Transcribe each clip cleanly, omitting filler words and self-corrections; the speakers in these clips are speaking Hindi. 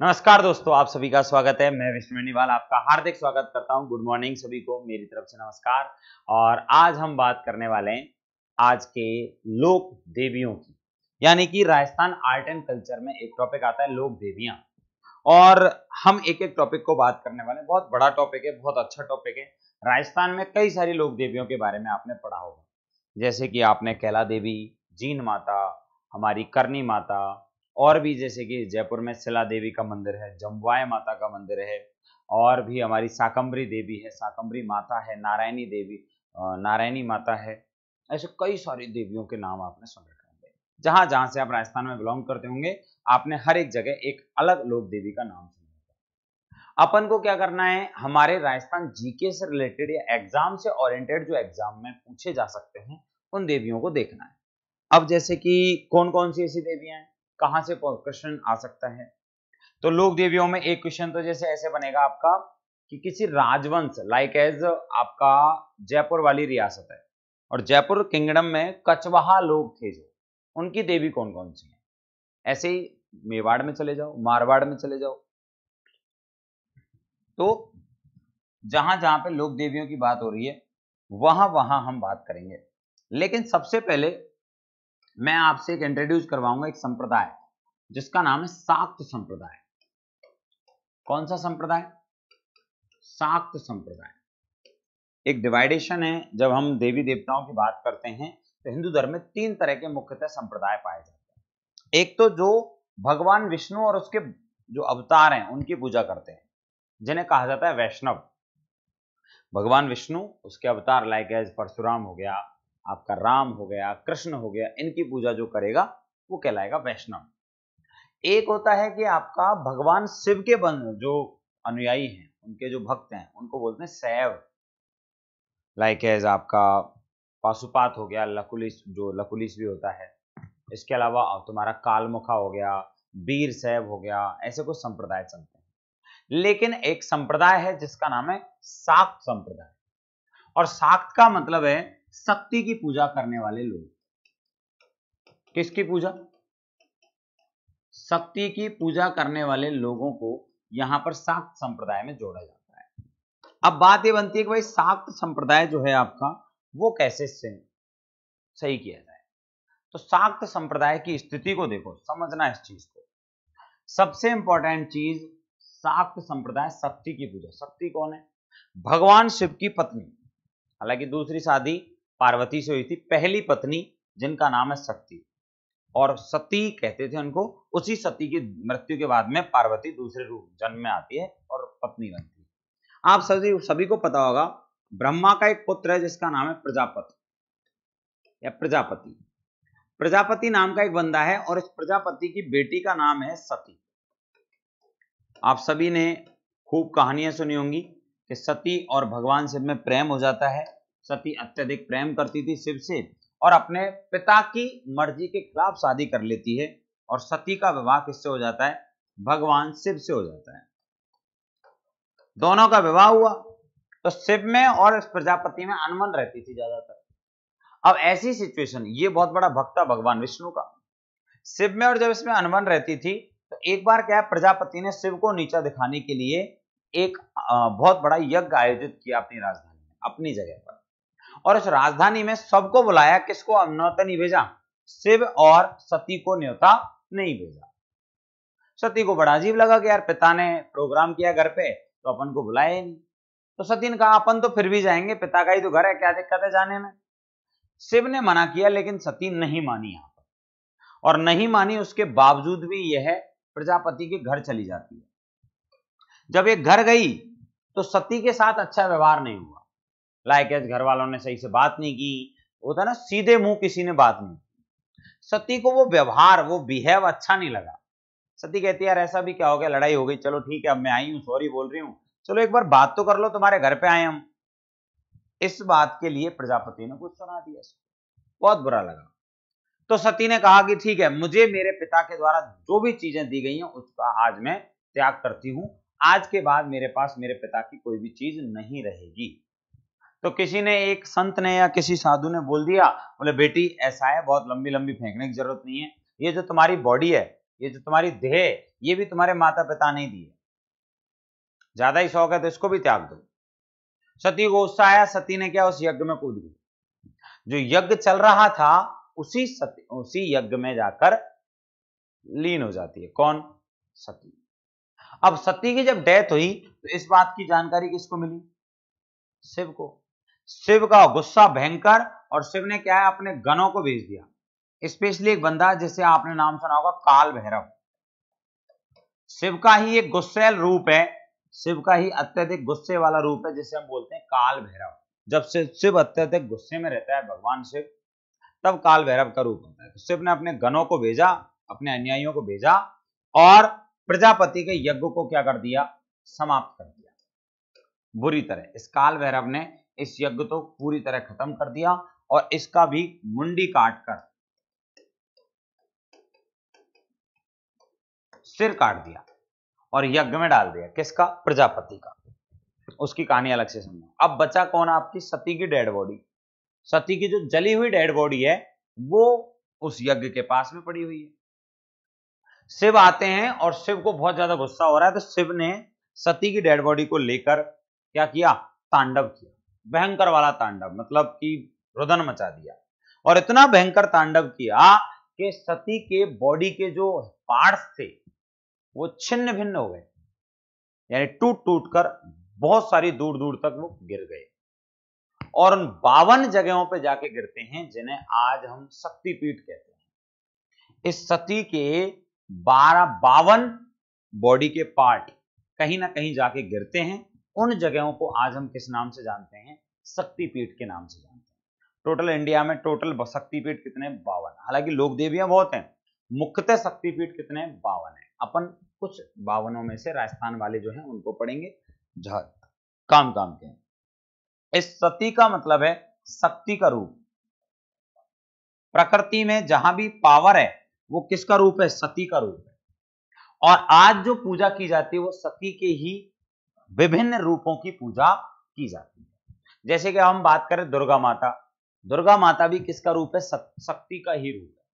नमस्कार दोस्तों, आप सभी का स्वागत है। मैं विष्णु बेनीवाल आपका हार्दिक स्वागत करता हूं। गुड मॉर्निंग सभी को मेरी तरफ से नमस्कार। और आज हम बात करने वाले हैं आज के लोक देवियों की, यानी कि राजस्थान आर्ट एंड कल्चर में एक टॉपिक आता है लोक देवियां। और हम एक एक टॉपिक को बात करने वाले हैं। बहुत बड़ा टॉपिक है, बहुत अच्छा टॉपिक है। राजस्थान में कई सारी लोक देवियों के बारे में आपने पढ़ा होगा, जैसे कि आपने कैला देवी, जीन माता, हमारी करनी माता, और भी जैसे कि जयपुर में शिला देवी का मंदिर है, जम्बुआय माता का मंदिर है, और भी हमारी शाकंभरी देवी है, शाकंभरी माता है, नारायणी देवी, नारायणी माता है। ऐसे कई सारी देवियों के नाम आपने सुन रखे होंगे। जहां जहां से आप राजस्थान में बिलोंग करते होंगे, आपने हर एक जगह एक अलग लोक देवी का नाम सुना होगा। अपन को क्या करना है, हमारे राजस्थान जीके से रिलेटेड या एग्जाम से ओरिएंटेड जो एग्जाम में पूछे जा सकते हैं, उन देवियों को देखना है। अब जैसे कि कौन कौन सी ऐसी देवियां हैं, कहां से क्वेश्चन आ सकता है, तो लोक देवियों में एक क्वेश्चन तो जैसे ऐसे बनेगा आपका कि किसी राजवंश, लाइक एज आपका जयपुर वाली रियासत है और जयपुर किंगडम में कछवाहा लोग थे, जो उनकी देवी कौन कौन सी है। ऐसे ही मेवाड़ में चले जाओ, मारवाड़ में चले जाओ, तो जहां जहां पे लोक देवियों की बात हो रही है वहां वहां हम बात करेंगे। लेकिन सबसे पहले मैं आपसे एक इंट्रोड्यूस करवाऊंगा एक संप्रदाय जिसका नाम है शाक्त संप्रदाय। कौन सा संप्रदाय? शाक्त संप्रदाय। एक डिवाइडेशन है। जब हम देवी देवताओं की बात करते हैं तो हिंदू धर्म में तीन तरह के मुख्यतः संप्रदाय पाए जाते हैं। एक तो जो भगवान विष्णु और उसके जो अवतार हैं उनकी पूजा करते हैं, जिन्हें कहा जाता है वैष्णव। भगवान विष्णु, उसके अवतार लाइक एज परशुराम हो गया, आपका राम हो गया, कृष्ण हो गया, इनकी पूजा जो करेगा वो कहलाएगा वैष्णव। एक होता है कि आपका भगवान शिव के जो अनुयायी हैं, उनके जो भक्त हैं, उनको बोलते हैं शैव। लाइक एज आपका पाशुपात हो गया, लकुलिश, जो लकुलिश भी होता है। इसके अलावा तुम्हारा कालमुखा हो गया, वीर शैव हो गया, ऐसे कुछ संप्रदाय चलते हैं। लेकिन एक संप्रदाय है जिसका नाम है शाक्त संप्रदाय। और शाक्त का मतलब है शक्ति की पूजा करने वाले लोग। किसकी पूजा? शक्ति की पूजा करने वाले लोगों को यहां पर शाक्त संप्रदाय में जोड़ा जाता है। अब बात ये बनती है कि भाई शाक्त संप्रदाय जो है आपका, वो कैसे सही किया जाए। तो शाक्त संप्रदाय की स्थिति को देखो, समझना इस चीज को। सबसे इंपॉर्टेंट चीज, शाक्त संप्रदाय शक्ति की पूजा। शक्ति कौन है? भगवान शिव की पत्नी, हालांकि दूसरी शादी पार्वती से हुई थी, पहली पत्नी जिनका नाम है शक्ति, और सती कहते थे उनको। उसी सती की मृत्यु के बाद में पार्वती दूसरे रूप जन्म में आती है और पत्नी बनती है। आप सभी को पता होगा, ब्रह्मा का एक पुत्र है जिसका नाम है प्रजापति या प्रजापति। प्रजापति नाम का एक बंदा है और इस प्रजापति की बेटी का नाम है सती। आप सभी ने खूब कहानियां सुनी होंगी कि सती और भगवान शिव में प्रेम हो जाता है। सती अत्यधिक प्रेम करती थी शिव से और अपने पिता की मर्जी के खिलाफ शादी कर लेती है, और सती का विवाह किससे हो जाता है? भगवान शिव से हो जाता है। दोनों का विवाह हुआ तो शिव में और इस प्रजापति में अनबन रहती थी ज्यादातर। अब ऐसी सिचुएशन, ये बहुत बड़ा भक्त था भगवान विष्णु का, शिव में, और जब इसमें अनबन रहती थी तो एक बार क्या है, प्रजापति ने शिव को नीचा दिखाने के लिए एक बहुत बड़ा यज्ञ आयोजित किया अपनी राजधानी में, अपनी जगह पर। और इस राजधानी में सबको बुलाया, किसको न्योता नहीं भेजा? शिव और सती को न्योता नहीं भेजा। सती को बड़ा अजीब लगा कि यार पिता ने प्रोग्राम किया घर पे तो अपन को बुलाया ही नहीं। तो सती ने कहा अपन तो फिर भी जाएंगे, पिता का ही तो घर है, क्या दिक्कत है जाने में। शिव ने मना किया लेकिन सती नहीं मानी यहां पर, और नहीं मानी उसके बावजूद भी यह प्रजापति के घर चली जाती है। जब ये घर गई तो सती के साथ अच्छा व्यवहार नहीं हुआ। लाइक एज घर वालों ने सही से बात नहीं की, होता ना सीधे मुंह किसी ने बात नहीं की। सती को वो व्यवहार, वो बिहेव अच्छा नहीं लगा। सती कहती है यार ऐसा भी क्या हो गया, लड़ाई हो गई, चलो ठीक है, अब मैं आई हूं, सॉरी बोल रही हूं, चलो एक बार बात तो कर लो, तुम्हारे घर पे आए हम। इस बात के लिए प्रजापति ने कुछ सुना दिया, बहुत बुरा लगा। तो सती ने कहा कि ठीक है, मुझे मेरे पिता के द्वारा जो भी चीजें दी गई हैं उसका आज मैं त्याग करती हूं। आज के बाद मेरे पास मेरे पिता की कोई भी चीज नहीं रहेगी। तो किसी ने, एक संत ने या किसी साधु ने बोल दिया, बोले बेटी ऐसा है, बहुत लंबी लंबी फेंकने की जरूरत नहीं है, ये जो तुम्हारी बॉडी है ये जो तुम्हारी देह है ये भी तुम्हारे माता पिता ने दी है। ज्यादा ही शौक है तो इसको भी त्याग दो। सती को गुस्सा आया, सती ने क्या, उस यज्ञ में कूद गई। जो यज्ञ चल रहा था उसी यज्ञ में जाकर लीन हो जाती है। कौन? सती। अब सती की जब डेथ हुई तो इस बात की जानकारी किसको मिली? शिव को। शिव का गुस्सा भयंकर, और शिव ने क्या है, अपने गणों को भेज दिया। स्पेशली एक बंदा जिसे आपने नाम सुना होगा, काल भैरव। शिव का ही एक गुस्सैल रूप है, शिव का ही अत्यधिक गुस्से वाला रूप है जिसे हम बोलते हैं काल भैरव। जब से शिव अत्यधिक गुस्से में रहता है, भगवान शिव, तब काल भैरव का रूप होता है। तो शिव ने अपने गणों को भेजा, अपने अनुयायियों को भेजा, और प्रजापति के यज्ञ को क्या कर दिया? समाप्त कर दिया बुरी तरह। इस काल भैरव ने इस यज्ञ को पूरी तरह खत्म कर दिया, और इसका भी मुंडी काटकर सिर काट दिया और यज्ञ में डाल दिया। किसका? प्रजापति का। उसकी कहानी अलग से समझो। अब बचा कौन? आपकी सती की डेड बॉडी। सती की जो जली हुई डेड बॉडी है वो उस यज्ञ के पास में पड़ी हुई है। शिव आते हैं और शिव को बहुत ज्यादा गुस्सा हो रहा है, तो शिव ने सती की डेड बॉडी को लेकर क्या किया? तांडव किया। भयंकर वाला तांडव, मतलब कि रुदन मचा दिया। और इतना भयंकर तांडव किया कि सती के बॉडी के जो पार्ट्स थे वो छिन्न भिन्न हो गए, यानी टूट टूट कर बहुत सारी दूर दूर तक वो गिर गए, और उन 52 जगहों पे जाके गिरते हैं जिन्हें आज हम शक्तिपीठ कहते हैं। इस सती के 52 बॉडी के पार्ट कहीं ना कहीं जाके गिरते हैं। उन जगहों को आज हम किस नाम से जानते हैं? शक्तिपीठ के नाम से जानते हैं। टोटल इंडिया में टोटल शक्तिपीठ कितने? 52। हालांकि लोक देवियां बहुत हैं, मुख्यतः शक्तिपीठ कितने? 52 है। अपन कुछ 52 में से राजस्थान वाले जो हैं उनको पढ़ेंगे, काम काम के। इस सती का मतलब है शक्ति का रूप। प्रकृति में जहां भी पावर है वो किसका रूप है? सती का रूप है। और आज जो पूजा की जाती है वो सती के ही विभिन्न रूपों की पूजा की जाती है। जैसे कि हम बात करें दुर्गा माता, दुर्गा माता भी किसका रूप है? शक्ति का ही रूप है।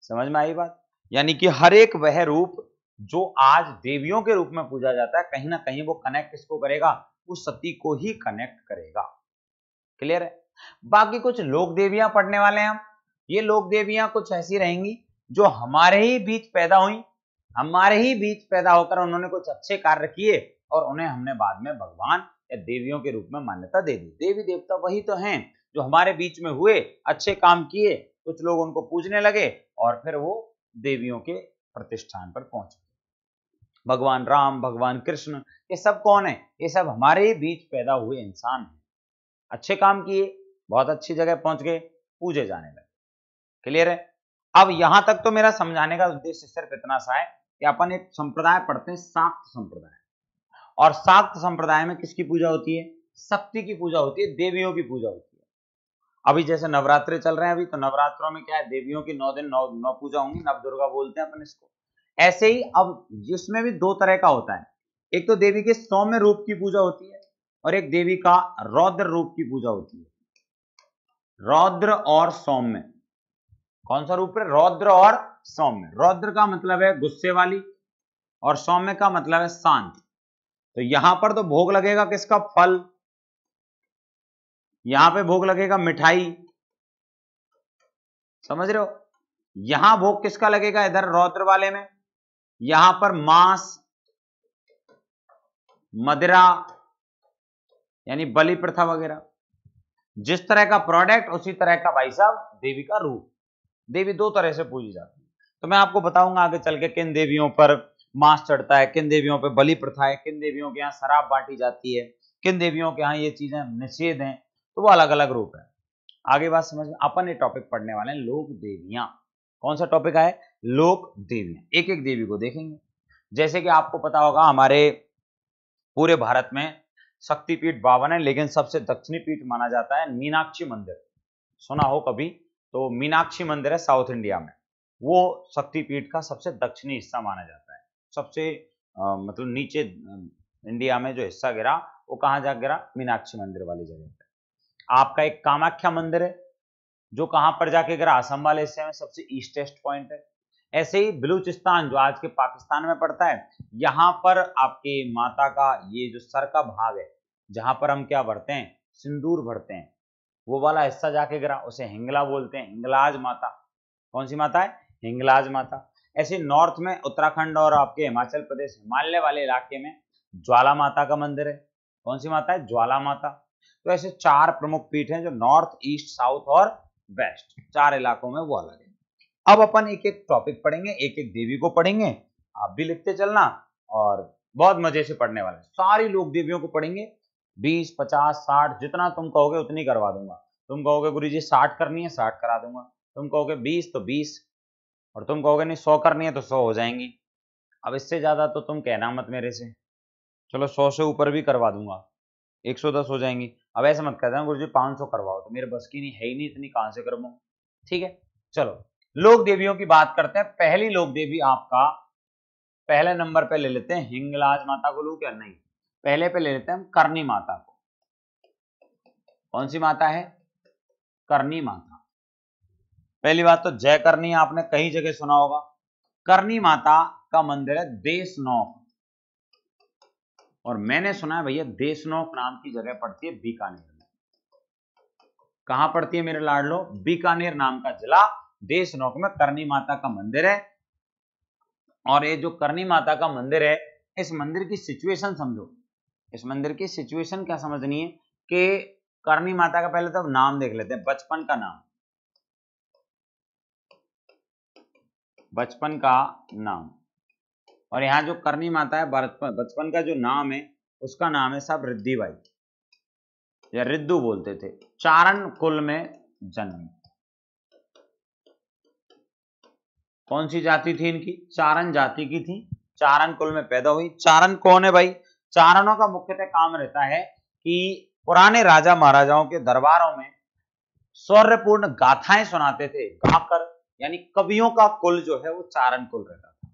समझ में आई बात? यानी कि हर एक वह रूप जो आज देवियों के रूप में पूजा जाता है, कहीं ना कहीं वो कनेक्ट किसको करेगा? उस सती को ही कनेक्ट करेगा। क्लियर है? बाकी कुछ लोक देवियां पढ़ने वाले हैं हम। ये लोक देवियां कुछ ऐसी रहेंगी जो हमारे ही बीच पैदा हुई, हमारे ही बीच पैदा होकर उन्होंने कुछ अच्छे कार्य किए, और उन्हें हमने बाद में भगवान या देवियों के रूप में मान्यता दे दी। देवी देवता वही तो हैं जो हमारे बीच में हुए, अच्छे काम किए, कुछ लोग उनको पूजने लगे, और फिर वो देवियों के प्रतिष्ठान पर पहुंच गए। भगवान राम, भगवान कृष्ण, ये सब कौन है? ये सब हमारे ही बीच पैदा हुए इंसान हैं। अच्छे काम किए, बहुत अच्छी जगह पहुंच गए, पूजे जाने लगे। क्लियर है? अब यहां तक तो मेरा समझाने का उद्देश्य सिर्फ इतना सा है कि अपन एक संप्रदाय पढ़ते हैं, शाक्त संप्रदाय। और शाक्त संप्रदाय में किसकी पूजा होती है? शक्ति की पूजा होती है, देवियों की पूजा होती है। अभी जैसे नवरात्रे चल रहे हैं, अभी तो नवरात्रों में क्या है? देवियों की 9 दिन 9 पूजा होंगी, नव दुर्गा बोलते हैं अपन इसको। ऐसे ही अब जिसमें भी 2 तरह का होता है, एक तो देवी के सौम्य रूप की पूजा होती है, और एक देवी का रौद्र रूप की पूजा होती है। रौद्र और सौम्य, कौन सा रूप है? रौद्र और सौम्य। रौद्र का मतलब है गुस्से वाली, और सौम्य का मतलब है शांत। तो यहां पर तो भोग लगेगा किसका? फल। यहां पे भोग लगेगा मिठाई, समझ रहे हो? यहां भोग किसका लगेगा? इधर रौद्र वाले में, यहां पर मांस, मदिरा, यानी बलि प्रथा वगैरह। जिस तरह का प्रोडक्ट उसी तरह का भाई साहब देवी का रूप। देवी 2 तरह से पूजी जाती है। तो मैं आपको बताऊंगा आगे चल के किन देवियों पर मांस चढ़ता है, किन देवियों पर बलि प्रथा है, किन देवियों के यहाँ शराब बांटी जाती है, किन देवियों के यहाँ ये चीजें निषेध हैं। तो वो अलग अलग रूप है। आगे बात समझ में। अपन ये टॉपिक पढ़ने वाले हैं लोक देवियां। कौन सा टॉपिक है? लोक देवियां। एक एक देवी को देखेंगे। जैसे कि आपको पता होगा हमारे पूरे भारत में शक्तिपीठ 52 है, लेकिन सबसे दक्षिणी पीठ माना जाता है मीनाक्षी मंदिर। सुना हो कभी? तो मीनाक्षी मंदिर है साउथ इंडिया में, वो शक्तिपीठ का सबसे दक्षिणी हिस्सा माना जाता है। सबसे मतलब नीचे इंडिया में जो हिस्सा गिरा वो कहाँ जा गिरा? मीनाक्षी मंदिर वाली जगह पे। आपका एक कामाख्या मंदिर है जो कहां पर जाके गिरा? असम वाले हिस्से में, सबसे ईस्टेस्ट पॉइंट है। ऐसे ही बलूचिस्तान जो आज के पाकिस्तान में पड़ता है, यहाँ पर आपके माता का ये जो सर का भाग है, जहां पर हम क्या भरते हैं, सिंदूर भरते हैं, वो वाला हिस्सा जाके गिरा, उसे हिंगला बोलते हैं, हिंगलाज माता। कौन सी माता है, हिंगलाज माता। ऐसे नॉर्थ में उत्तराखंड और आपके हिमाचल प्रदेश हिमालय वाले इलाके में ज्वाला माता का मंदिर है। कौन सी माता है, ज्वाला माता। तो ऐसे 4 प्रमुख पीठ हैं जो नॉर्थ, ईस्ट, साउथ और वेस्ट 4 इलाकों में वो अलग है। अब अपन एक एक टॉपिक पढ़ेंगे, एक एक देवी को पढ़ेंगे, आप भी लिखते चलना और बहुत मजे से पढ़ने वाले। सारी लोक देवियों को पढ़ेंगे, 20, 50, 60 जितना तुम कहोगे उतनी करवा दूंगा। तुम कहोगे गुरुजी 60 करनी है, 60 करा दूंगा। तुम कहोगे 20 तो 20, और तुम कहोगे नहीं 100 करनी है तो 100 हो जाएंगी। अब इससे ज्यादा तो तुम कहना मत मेरे से, चलो 100 से ऊपर भी करवा दूंगा, 110 हो जाएंगी। अब ऐसे मत कहते गुरुजी 500 करवाओ, तो मेरे बस की नहीं है ही नहीं, इतनी कहां से करवाऊं। ठीक है, चलो लोक देवियों की बात करते हैं। पहली लोक देवी आपका पहले नंबर पे ले लेते हैं, हिंगलाज माता को लू क्या, नहीं, पहले पे ले लेते हैं हम करनी माता को। कौन सी माता है, करनी माता। पहली बात तो जय करनी आपने कई जगह सुना होगा। करनी माता का मंदिर है देशनोक, और मैंने सुना है भैया देशनोक नाम की जगह पड़ती है बीकानेर में। कहां पड़ती है मेरे लाडलो, बीकानेर नाम का जिला, देशनोक में करनी माता का मंदिर है। और ये जो करनी माता का मंदिर है, इस मंदिर की सिचुएशन समझो। इस मंदिर की सिचुएशन क्या समझनी है कि करनी माता का पहले तो नाम देख लेते हैं, बचपन का नाम, बचपन का नाम। और यहाँ जो करनी माता है, बचपन का जो नाम है उसका नाम है साहब रिद्धिबाई, या रिद्धू बोलते थे। चारण कुल में जन्मी। कौन सी जाति थी इनकी, चारण जाति की थी, चारण कुल में पैदा हुई। चारण कौन है भाई, चारणों का मुख्यतः काम रहता है कि पुराने राजा महाराजाओं के दरबारों में शौर्यपूर्ण गाथाएं सुनाते थे गाकर, यानी कवियों का कुल जो है वो चारण कुल रहता था।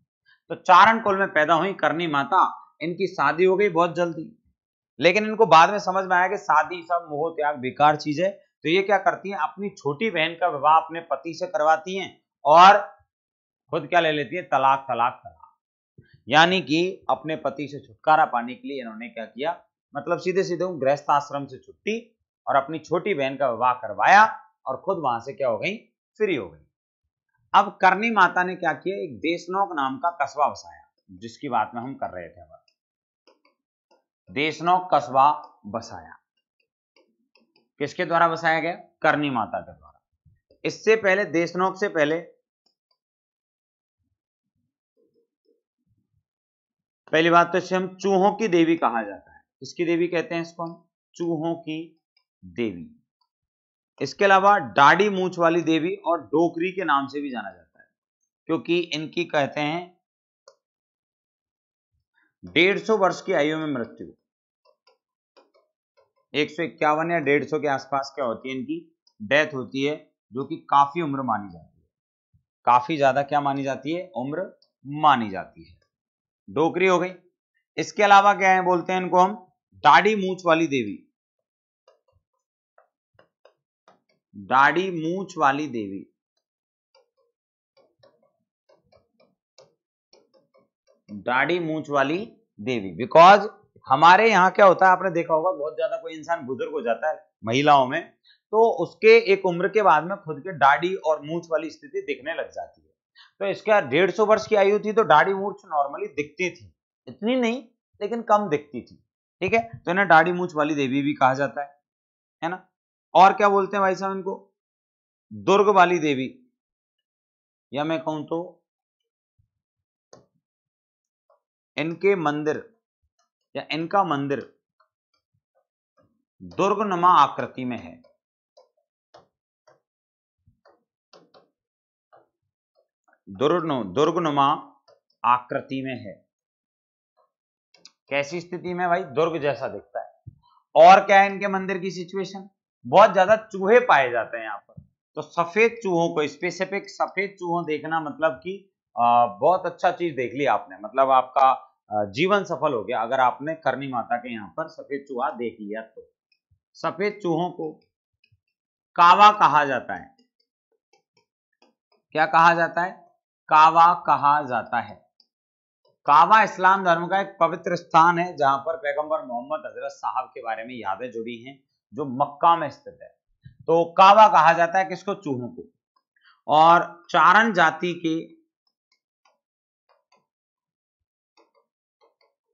तो चारण कुल में पैदा हुई करनी माता। इनकी शादी हो गई बहुत जल्दी, लेकिन इनको बाद में समझ में आया कि शादी सब मोह त्याग बेकार चीज है। तो ये क्या करती हैं, अपनी छोटी बहन का विवाह अपने पति से करवाती हैं और खुद क्या ले लेती है, तलाक तलाक तलाक। यानी कि अपने पति से छुटकारा पाने के लिए इन्होंने क्या किया, मतलब सीधे सीधे गृहस्थ आश्रम से छुट्टी और अपनी छोटी बहन का विवाह करवाया और खुद वहां से क्या हो गई, फ्री हो गई। अब करनी माता ने क्या किया, एक देशनोक नाम का कस्बा बसाया, जिसकी बात में हम कर रहे थे। देशनोक कस्बा बसाया, किसके द्वारा बसाया गया, करनी माता के द्वारा। इससे पहले देशनोक से पहले पहली बात तो इसे हम चूहों की देवी कहा जाता है। किसकी देवी कहते हैं इसको हम, चूहों की देवी। इसके अलावा डाड़ी मूछ वाली देवी और डोकरी के नाम से भी जाना जाता है, क्योंकि इनकी कहते हैं 150 वर्ष की आयु में मृत्यु, 151 या 150 के आसपास क्या होती है, इनकी डेथ होती है, जो कि काफी उम्र मानी जाती है, काफी ज्यादा क्या मानी जाती है, उम्र मानी जाती है। डोकरी हो गई। इसके अलावा क्या है, बोलते हैं इनको हम दाढ़ी मूछ वाली देवी, दाढ़ी मूछ वाली देवी। दाढ़ी मूछ वाली देवी, बिकॉज हमारे यहाँ क्या होता है, आपने देखा होगा बहुत ज्यादा कोई इंसान बुजुर्ग हो जाता है महिलाओं में, तो उसके एक उम्र के बाद में खुद के दाढ़ी और मूछ वाली स्थिति दिखने लग जाती है। तो इसके 150 वर्ष की आयु थी, तो दाढ़ी मूछ नॉर्मली दिखती थी, इतनी नहीं लेकिन कम दिखती थी। ठीक है, तो इन्हें दाढ़ी मूछ वाली देवी भी कहा जाता है ना। और क्या बोलते हैं भाई साहब इनको, दुर्ग वाली देवी, या मैं कहूं तो इनके मंदिर या इनका मंदिर दुर्गनुमा आकृति में है। दुर्गनुमा आकृति में है। कैसी स्थिति में भाई, दुर्ग जैसा दिखता है। और क्या है इनके मंदिर की सिचुएशन, बहुत ज्यादा चूहे पाए जाते हैं यहाँ पर। तो सफेद चूहों को, स्पेसिफिक सफेद चूहों देखना मतलब कि बहुत अच्छा चीज देख ली आपने, मतलब आपका जीवन सफल हो गया अगर आपने करनी माता के यहाँ पर सफेद चूहा देख लिया। तो सफेद चूहों को कावा कहा जाता है। क्या कहा जाता है, काबा कहा जाता है? काबा इस्लाम धर्म का एक पवित्र स्थान है जहां पर पैगंबर मोहम्मद हजरत साहब के बारे में यादें जुड़ी हैं, जो मक्का में स्थित है। तो काबा कहा जाता है किसको? चूहों को। और चारण जाति के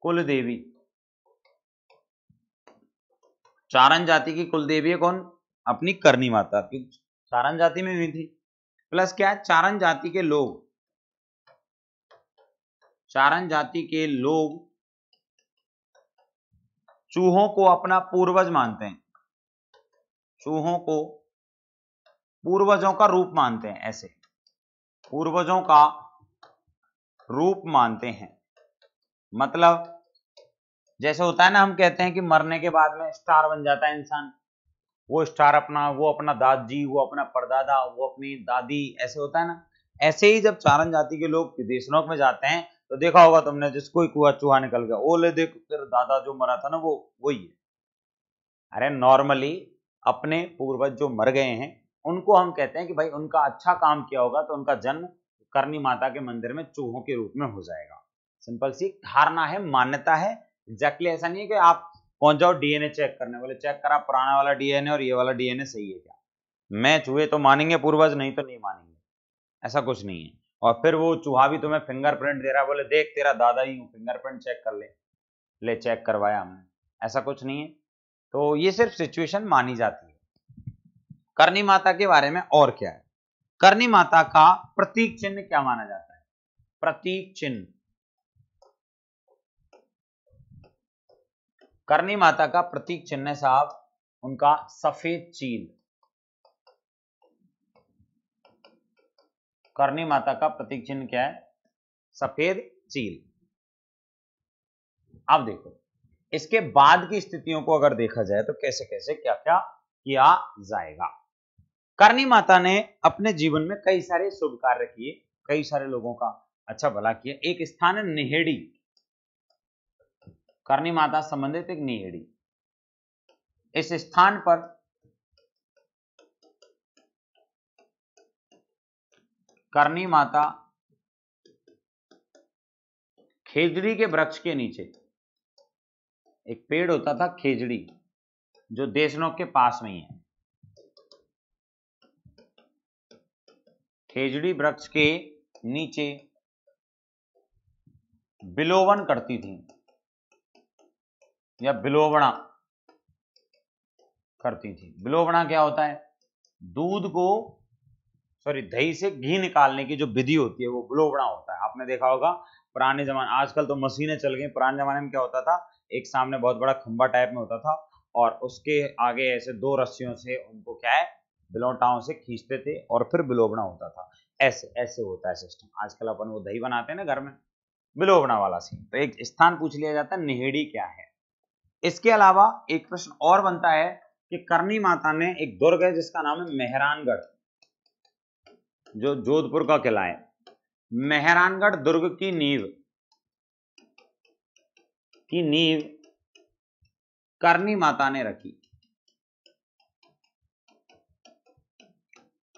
कुल देवी, चारण जाति की कुल देवी है कौन? अपनी करनी माता, क्योंकि चारण जाति में हुई थी। प्लस क्या है? चारण जाति के लोग, चारण जाति के लोग चूहों को अपना पूर्वज मानते हैं, चूहों को पूर्वजों का रूप मानते हैं, ऐसे पूर्वजों का रूप मानते हैं। मतलब जैसे होता है ना, हम कहते हैं कि मरने के बाद में स्टार बन जाता है इंसान, वो स्टार अपना, वो अपना दादी, वो अपना परदादा, वो अपनी दादी, ऐसे होता है ना। ऐसे ही जब चारण जाति के लोग विदेशनोक में जाते हैं तो देखा होगा तुमने, जिसको कुआ चूहा निकल गया, ओले देख तेरा दादा जो मरा था ना, वो वही है। अरे नॉर्मली अपने पूर्वज जो मर गए हैं उनको हम कहते हैं कि भाई उनका अच्छा काम किया होगा तो उनका जन्म करनी माता के मंदिर में चूहों के रूप में हो जाएगा। सिंपल सी धारणा है, मान्यता है। एग्जैक्टली ऐसा नहीं है कि आप पहुंच जाओ डीएनए चेक करने, बोले चेक करा पुराना वाला डीएनए और ये वाला डीएनए सही है क्या। मैं चूहे तो मानेंगे पूर्वज, नहीं तो नहीं मानेंगे, ऐसा कुछ नहीं है। और फिर वो चूहा भी तुम्हें फिंगरप्रिंट दे रहा है, बोले देख तेरा दादा ही हूँ, फिंगरप्रिंट चेक कर ले, ले चेक करवाया हमने, ऐसा कुछ नहीं है। तो ये सिर्फ सिचुएशन मानी जाती है। करनी माता के बारे में और क्या है? करनी माता का प्रतीक चिन्ह क्या माना जाता है? प्रतीक चिन्ह, करनी माता का प्रतीक चिन्ह साहब उनका सफेद चील। करनी माता का प्रतीक चिन्ह क्या है? सफेद चील। अब देखो इसके बाद की स्थितियों को अगर देखा जाए तो कैसे कैसे क्या क्या किया जाएगा। करनी माता ने अपने जीवन में कई सारे शुभ कार्य किए, कई सारे लोगों का अच्छा भला किया। एक स्थान है निहेड़ी, करनी माता संबंधित एक निहेड़ी। इस स्थान पर करनी माता खेजड़ी के वृक्ष के नीचे, एक पेड़ होता था खेजड़ी जो देशनोक के पास में ही है, खेजड़ी वृक्ष के नीचे बिलोवन करती थी या बिलोवना करती थी। बिलोवना क्या होता है? दूध को, सॉरी दही से घी निकालने की जो विधि होती है वो बिलोवना होता है। आपने देखा होगा पुराने जमाने, आजकल तो मशीनें चल गई, पुराने जमाने में क्या होता था, एक सामने बहुत बड़ा खंबा टाइप में होता था और उसके आगे ऐसे दो रस्सियों से उनको क्या है, बिलोटाओं से खींचते थे और फिर बिलोवना होता था। ऐसे ऐसे होता है सिस्टम। आजकल अपन वो दही बनाते हैं ना घर में, बिलोवना वाला सीन। तो एक स्थान पूछ लिया जाता है निहेड़ी क्या है। इसके अलावा एक प्रश्न और बनता है कि करनी माता ने एक दुर्ग है जिसका नाम है मेहरानगढ़, जो जोधपुर का किला है। मेहरानगढ़ दुर्ग की नींव करनी माता ने रखी।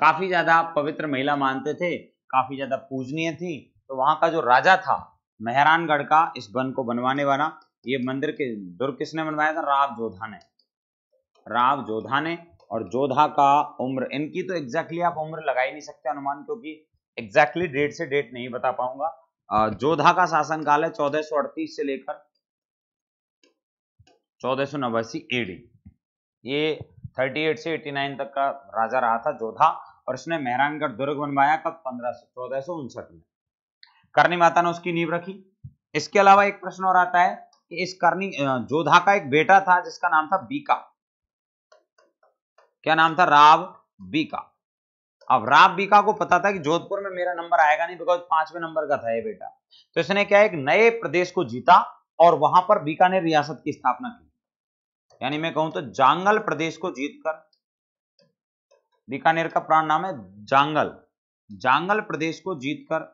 काफी ज्यादा पवित्र महिला मानते थे, काफी ज्यादा पूजनीय थी। तो वहां का जो राजा था मेहरानगढ़ का, इस वन को बनवाने वाला, ये मंदिर के दुर्ग किसने बनवाया था? राव जोधा ने, राव जोधा ने। और जोधा का उम्र, इनकी तो एग्जैक्टली आप उम्र लगा ही नहीं सकते अनुमान, क्योंकि एग्जैक्टली डेट से डेट नहीं बता पाऊंगा। जोधा का शासनकाल है 1438 से लेकर 1489 एडी। ये 38 से 89 तक का राजा रहा था जोधा, और इसने मेहरानगढ़ दुर्ग बनवाया कब? 1459 में। करनी माता ने उसकी नींव रखी। इसके अलावा एक प्रश्न और आता है कि इस करनी जोधा का एक बेटा था जिसका नाम था बीका। क्या नाम था? राव बीका। अब राव बीका को पता था कि जोधपुर में मेरा नंबर आएगा नहीं, बिकॉज 5वें नंबर का था ये बेटा। तो इसने क्या, एक नए प्रदेश को जीता और वहां पर बीकानेर रियासत की स्थापना की। यानी मैं कहूं तो जांगल प्रदेश को जीतकर, बीकानेर का पुराना नाम है जांगल, जांगल प्रदेश को जीतकर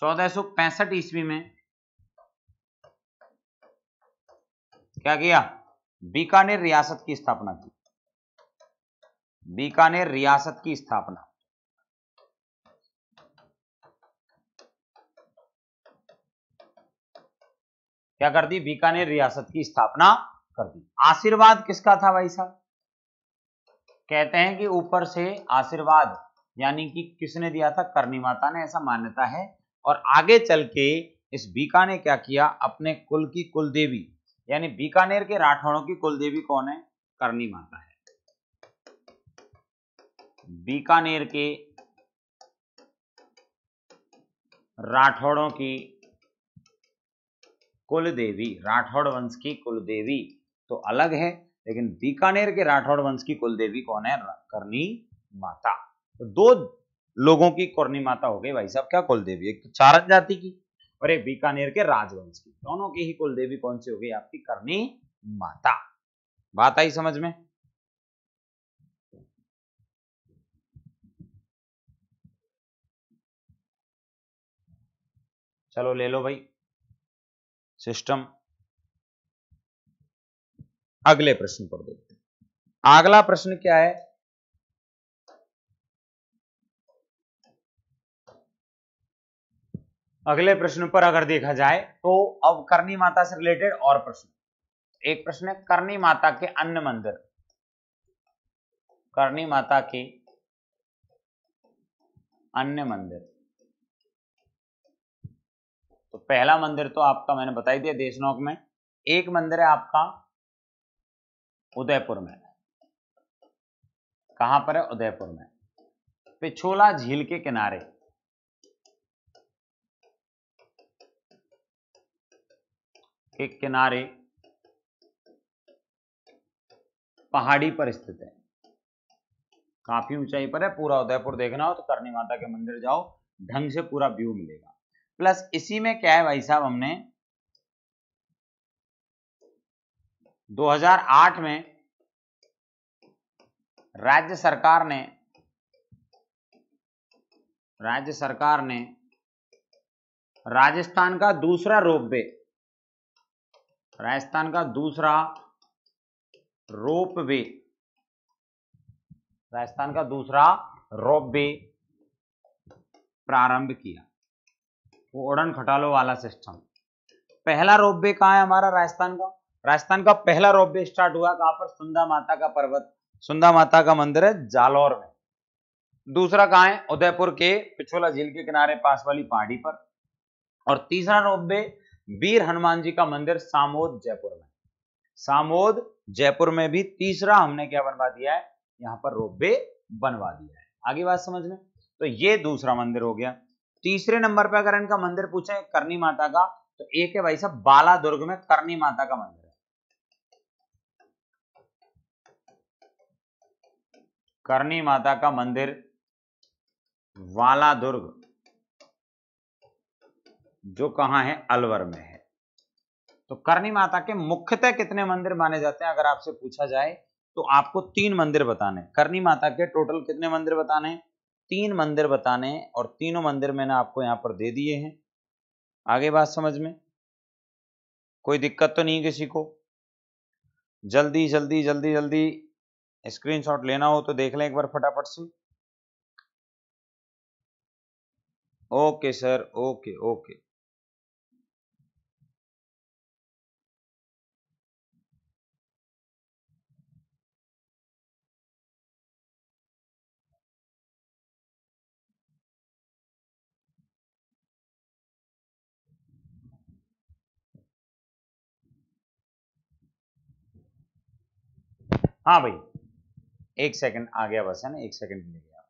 1465 ईस्वी में क्या किया? बीकानेर रियासत की स्थापना की। बीकानेर रियासत की स्थापना। क्या कर दी? बीकानेर रियासत की स्थापना कर दी। आशीर्वाद किसका था भाई साहब? कहते हैं कि ऊपर से आशीर्वाद यानी कि किसने दिया था? करनी माता ने, ऐसा मान्यता है। और आगे चल के इस बीका ने क्या किया? अपने कुल की कुल देवी यानी बीकानेर के राठौड़ों की कुल देवी कौन है? करनी माता है। बीकानेर के राठौड़ों की कुल देवी, राठौड़ वंश की कुल देवी तो अलग है, लेकिन बीकानेर के राठौड़ वंश की कुल देवी कौन है? करनी माता। तो दो लोगों की करनी माता हो गई भाई साहब क्या? कुल देवी। एक तो चारण जाति की और एक बीकानेर के राजवंश की, दोनों की ही कुल देवी कौन सी हो गई? आपकी करनी माता। बात आई समझ में? चलो ले लो भाई सिस्टम। अगले प्रश्न पर देखते हैं। अगला प्रश्न क्या है? अगले प्रश्न पर अगर देखा जाए तो अब करनी माता से रिलेटेड और प्रश्न। एक प्रश्न है करनी माता के अन्य मंदिर। करनी माता के अन्य मंदिर। तो पहला मंदिर तो आपका मैंने बता ही दिया देशनोक में। एक मंदिर है आपका उदयपुर में। कहां पर है? उदयपुर में, पिछोला झील के किनारे। के किनारे पहाड़ी पर स्थित है, काफी ऊंचाई पर है। पूरा उदयपुर देखना हो तो करनी माता के मंदिर जाओ, ढंग से पूरा व्यू मिलेगा। प्लस इसी में क्या है भाई साहब, हमने 2008 में राज्य सरकार ने राजस्थान का दूसरा रोपवे, राजस्थान का दूसरा रोपवे, राजस्थान का दूसरा रोपवे प्रारंभ किया। वो उड़न खटालों वाला सिस्टम। पहला रोपवे कहां है हमारा? राजस्थान का। राजस्थान का पहला रोपवे स्टार्ट हुआ कहां पर? सुंदा माता का पर्वत, सुंदा माता का मंदिर है जालौर में। दूसरा कहां है? उदयपुर के पिछोला झील के किनारे पास वाली पहाड़ी पर। और तीसरा रोपवे वीर हनुमान जी का मंदिर सामोद जयपुर में। सामोद जयपुर में भी तीसरा हमने क्या बनवा दिया है? यहां पर रोपवे बनवा दिया है। आगे बात समझ में? तो ये दूसरा मंदिर हो गया। तीसरे नंबर पर अगर इनका मंदिर पूछे करनी माता का, तो एक है भाई साहब बालादुर्ग में करनी माता का मंदिर है। करनी माता का मंदिर वालादुर्ग, जो कहां है? अलवर में है। तो करनी माता के मुख्यतः कितने मंदिर माने जाते हैं अगर आपसे पूछा जाए तो आपको 3 मंदिर बताने। करनी माता के टोटल कितने मंदिर बताने? 3 मंदिर बताने, और तीनों मंदिर मैंने आपको यहां पर दे दिए हैं। आगे बात समझ में? कोई दिक्कत तो नहीं किसी को? जल्दी जल्दी जल्दी जल्दी स्क्रीनशॉट लेना हो तो देख लें एक बार फटाफट से। Okay sir, okay okay. हाँ भाई, एक सेकंड आ गया बस, है ना, एक सेकंड ले गया।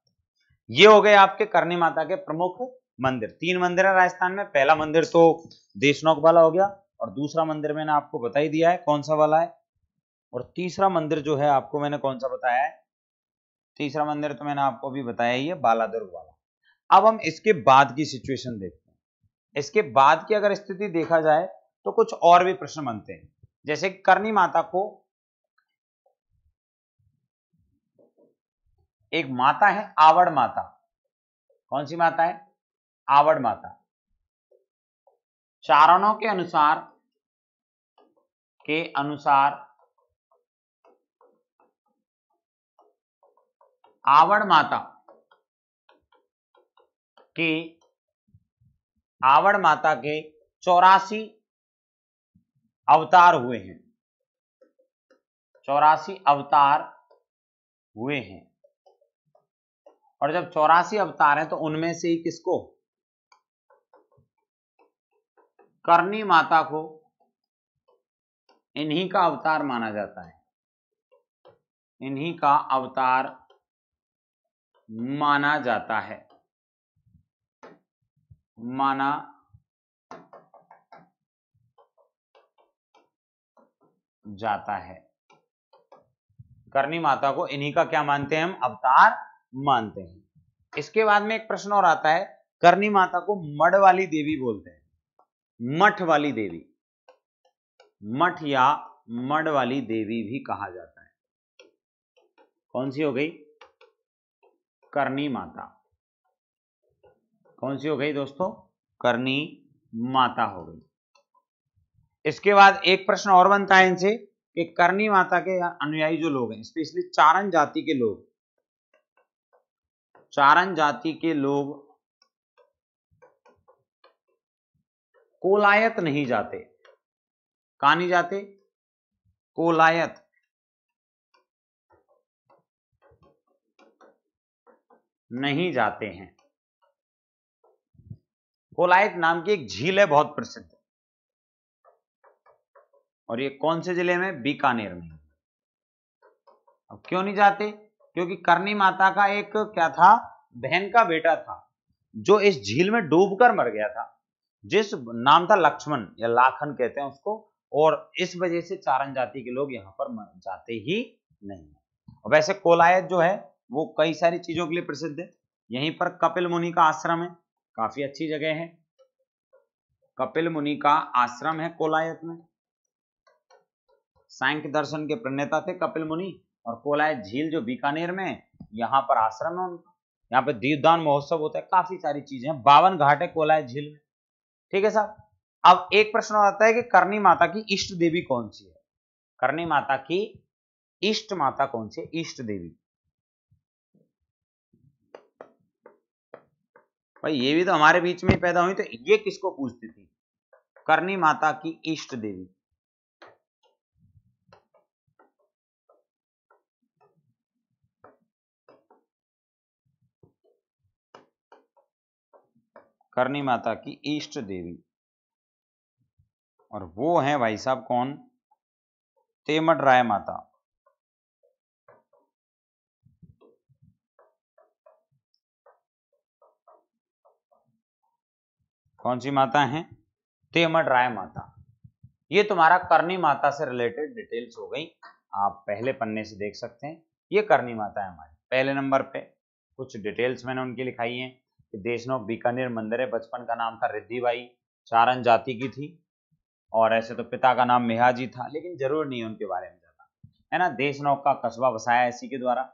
ये हो गए आपके करनी माता के प्रमुख मंदिर। 3 मंदिर है राजस्थान में। पहला मंदिर तो देशनोक वाला हो गया, और दूसरा मंदिर मैंने आपको बता ही दिया है कौन सा वाला है, और तीसरा मंदिर जो है आपको मैंने कौन सा बताया है? तीसरा मंदिर तो मैंने आपको भी बताया ही है, बालादुर्ग वाला। अब हम इसके बाद की सिचुएशन देखते हैं। इसके बाद की अगर स्थिति देखा जाए तो कुछ और भी प्रश्न बनते हैं। जैसे करनी माता को एक माता है आवड़ माता। कौन सी माता है? आवड़ माता। चारणों के अनुसार के अनुसार आवड़ माता के 84 अवतार हुए हैं। 84 अवतार हुए हैं। और जब 84 अवतार हैं तो उनमें से ही किसको, करनी माता को इन्हीं का अवतार माना जाता है। इन्हीं का अवतार माना जाता है। माना जाता है। करनी माता को इन्हीं का क्या मानते हैं हम, अवतार मानते हैं। इसके बाद में एक प्रश्न और आता है, करनी माता को मठ वाली देवी बोलते हैं। मठ वाली देवी, मठ या मठ वाली देवी भी कहा जाता है। कौन सी हो गई, करनी माता। कौन सी हो गई दोस्तों, करनी माता हो गई। इसके बाद एक प्रश्न और बनता है इनसे कि करनी माता के अनुयायी जो लोग हैं, स्पेशली चारण जाति के लोग, चारण जाति के लोग कोलायत नहीं जाते। कहां नहीं जाते, कोलायत नहीं जाते हैं। कोलायत नाम की एक झील है, बहुत प्रसिद्ध, और ये कौन से जिले में, बीकानेर में। अब क्यों नहीं जाते, क्योंकि करनी माता का एक क्या था, बहन का बेटा था जो इस झील में डूबकर मर गया था, जिस नाम था लक्ष्मण या लाखन कहते हैं उसको, और इस वजह से चारण जाति के लोग यहां पर जाते ही नहीं। और वैसे कोलायत जो है वो कई सारी चीजों के लिए प्रसिद्ध है। यहीं पर कपिल मुनि का आश्रम है, काफी अच्छी जगह है। कपिल मुनि का आश्रम है कोलायत में। सांख्य दर्शन के प्रणेता थे कपिल मुनि, और कोलायत झील जो बीकानेर में है, यहाँ पर आश्रम है उनका। यहाँ पे दीपदान महोत्सव होता है, काफी सारी चीजें हैं। 52 घाट है कोलायत झील में। ठीक है साहब। अब एक प्रश्न आता है कि करनी माता की इष्ट देवी कौन सी है। करनी माता की इष्ट माता कौन सी है, इष्ट देवी। भाई ये भी तो हमारे बीच में पैदा हुई, तो ये किसको पूछती थी, करनी माता की इष्ट देवी। करनी माता की इष्ट देवी, और वो है भाई साहब कौन, तेमड राय माता। कौन सी माता है, तेमड राय माता। ये तुम्हारा करनी माता से रिलेटेड डिटेल्स हो गई, आप पहले पन्ने से देख सकते हैं। ये करनी माता है हमारी। पहले नंबर पे कुछ डिटेल्स मैंने उनकी लिखाई हैं कि देशनोक बीकानेर मंदिर है, बचपन का नाम था रिद्धिबाई, चारण जाति की थी, और ऐसे तो पिता का नाम मेहाजी था, लेकिन जरूर नहीं है उनके बारे में ज्यादा, है ना। देशनोक का कस्बा बसाया इसी के द्वारा।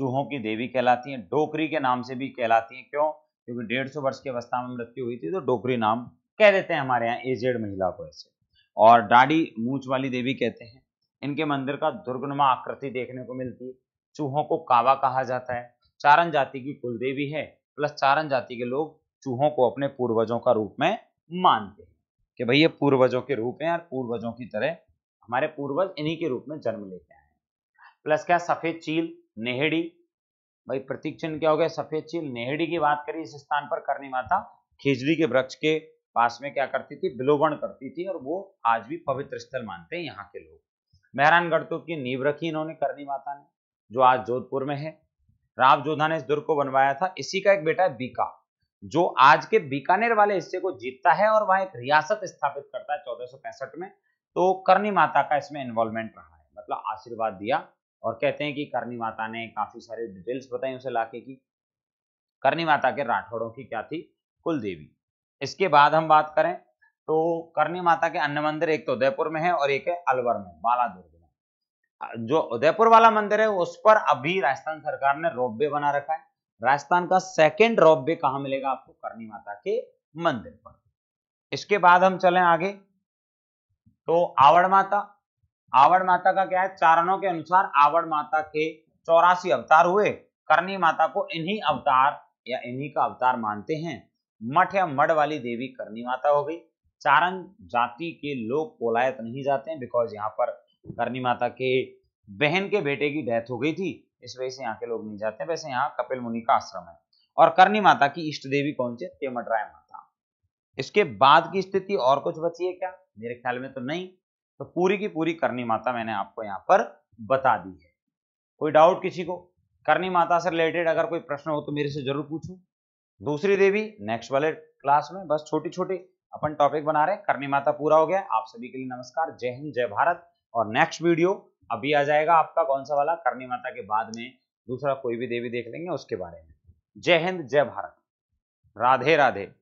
चूहों की देवी कहलाती है, डोकरी के नाम से भी कहलाती है। क्यों, क्योंकि 150 वर्ष की अवस्था में मृत्यु हुई थी, तो डोकरी नाम कह देते हैं हमारे यहाँ एजेड महिला को ऐसे। और डाढ़ी मूछ वाली देवी कहते हैं। इनके मंदिर का दुर्गुणमा आकृति देखने को मिलती है। चूहों को कावा कहा जाता है। चारण जाति की कुल देवी है, प्लस चारण जाति के लोग चूहों को अपने पूर्वजों का रूप में मानते हैं कि भाई ये पूर्वजों के रूप हैं, और पूर्वजों की तरह हमारे पूर्वज इन्हीं के रूप में जन्म लेते आए। प्लस क्या, सफेद चील, नेहड़ी, भाई प्रतीक चिन्ह क्या हो गया, सफेद चील। नेहड़ी की बात करें, इस स्थान पर करनी माता खिजड़ी के वृक्ष के पास में क्या करती थी, बिलोवण करती थी, और वो आज भी पवित्र स्थल मानते हैं यहाँ के लोग। मेहरानगढ़ तो की नींव रखी इन्होंने करनी माता ने, जो आज जोधपुर में है। राव जोधा ने इस दुर्ग को बनवाया था। इसी का एक बेटा है बीका, जो आज के बीकानेर वाले हिस्से को जीतता है और वहां एक रियासत स्थापित करता है 1465 में। तो करनी माता का इसमें इन्वॉल्वमेंट रहा है, मतलब आशीर्वाद दिया। और कहते हैं कि करनी माता ने काफी सारी डिटेल्स बताई उसे लाके की। करनी माता के राठौड़ों की क्या थी, कुल देवी। इसके बाद हम बात करें तो करनी माता के अन्य मंदिर एक तो उदयपुर में है और एक है अलवर में, बालादुर्ग में। जो उदयपुर वाला मंदिर है उस पर अभी राजस्थान सरकार ने रोपवे बना रखा है। राजस्थान का सेकंड रोपवे कहां मिलेगा आपको, करनी माता के मंदिर पर। इसके बाद हम चलें आगे तो आवड़ माता का क्या है, चारणों के अनुसार आवड़ माता के 84 अवतार हुए। करनी माता को इन्हीं अवतार या इन्हीं का अवतार मानते हैं। मठ या मड वाली देवी करनी माता हो गई। चारण जाति के लोग कोलायत नहीं जाते हैं, बिकॉज यहाँ पर करनी माता के बहन के बेटे की डेथ हो गई थी, इस वजह से यहाँ के लोग नहीं जाते। वैसे यहाँ कपिल मुनि का आश्रम है। और करनी माता की इष्ट देवी कौन सी? तेमटराय माता। इसके बाद की स्थिति और कुछ बची है क्या? मेरे ख्याल में तो नहीं। तो पूरी की पूरी करनी माता मैंने आपको यहाँ पर बता दी है। कोई डाउट किसी को? करनी माता से रिलेटेड अगर कोई प्रश्न हो तो मेरे से जरूर पूछो। दूसरी देवी नेक्स्ट वाले क्लास में, बस छोटी छोटी अपन टॉपिक बना रहे हैं। करनी माता पूरा हो गया। आप सभी के लिए नमस्कार, जय हिंद, जय भारत। और नेक्स्ट वीडियो अभी आ जाएगा आपका, कौन सा वाला? करनी माता के बाद में दूसरा कोई भी देवी देख लेंगे उसके बारे में। जय हिंद, जय भारत, राधे राधे।